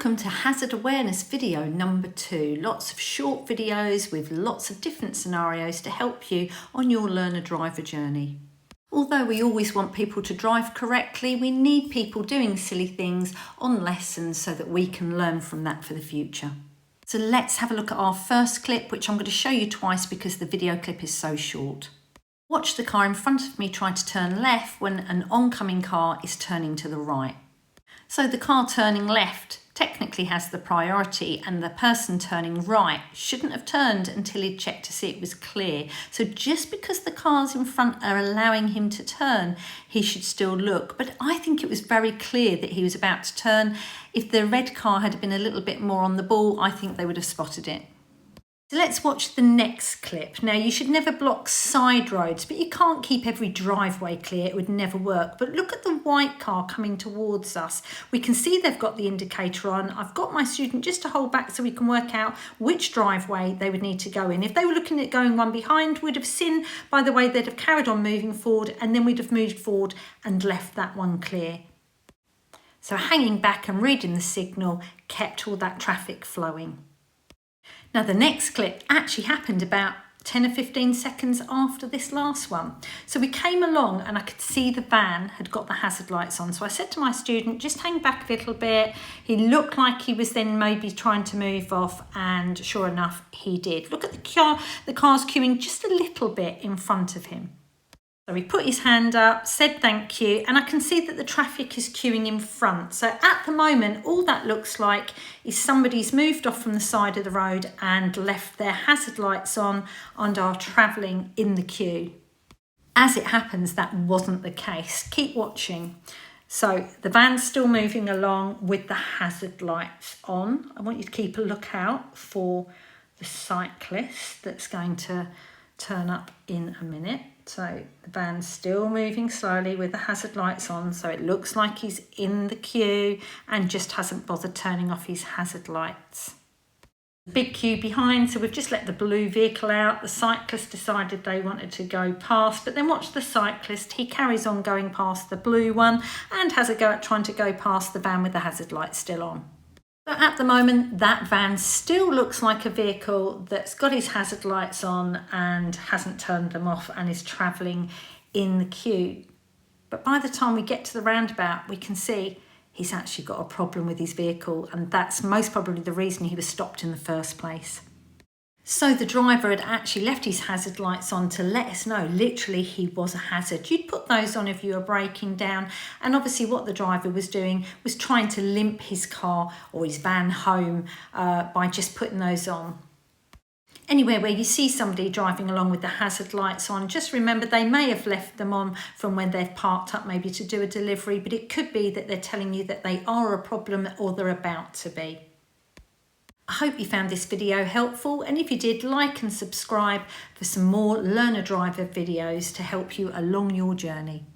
Welcome to Hazard Awareness video number 2. Lots of short videos with lots of different scenarios to help you on your learner-driver journey. Although we always want people to drive correctly, we need people doing silly things on lessons so that we can learn from that for the future. So let's have a look at our first clip, which I'm going to show you twice because the video clip is so short. Watch the car in front of me try to turn left when an oncoming car is turning to the right. So the car turning left technically has the priority, and the person turning right shouldn't have turned until he'd checked to see it was clear. So just because the cars in front are allowing him to turn, he should still look. But I think it was very clear that he was about to turn. If the red car had been a little bit more on the ball, I think they would have spotted it. So let's watch the next clip. Now, you should never block side roads, but you can't keep every driveway clear. It would never work. But look at the white car coming towards us. We can see they've got the indicator on. I've got my student just to hold back so we can work out which driveway they would need to go in. If they were looking at going one behind, we'd have seen by the way they'd have carried on moving forward, and then we'd have moved forward and left that one clear. So hanging back and reading the signal kept all that traffic flowing. Now, the next clip actually happened about 10 or 15 seconds after this last one. So we came along and I could see the van had got the hazard lights on. So I said to my student, just hang back a little bit. He looked like he was then maybe trying to move off, and sure enough, he did. Look at the car's queuing just a little bit in front of him. So he put his hand up, said thank you, and I can see that the traffic is queuing in front. So at the moment, all that looks like is somebody's moved off from the side of the road and left their hazard lights on and are travelling in the queue. As it happens, that wasn't the case. Keep watching. So the van's still moving along with the hazard lights on. I want you to keep a lookout for the cyclist that's going to turn up in a minute. So the van's still moving slowly with the hazard lights on, so it looks like he's in the queue and just hasn't bothered turning off his hazard lights. Big queue behind, so we've just let the blue vehicle out. The cyclist decided they wanted to go past, but then watch the cyclist. He carries on going past the blue one and has a go at trying to go past the van with the hazard lights still on. But at the moment, that van still looks like a vehicle that's got his hazard lights on and hasn't turned them off and is travelling in the queue. But by the time we get to the roundabout, we can see he's actually got a problem with his vehicle, and that's most probably the reason he was stopped in the first place. So the driver had actually left his hazard lights on to let us know literally he was a hazard. You'd put those on if you were braking down, and obviously what the driver was doing was trying to limp his car or his van home by just putting those on. Anywhere where you see somebody driving along with the hazard lights on, just remember they may have left them on from when they've parked up maybe to do a delivery, but it could be that they're telling you that they are a problem or they're about to be. I hope you found this video helpful, and if you did, like and subscribe for some more learner driver videos to help you along your journey.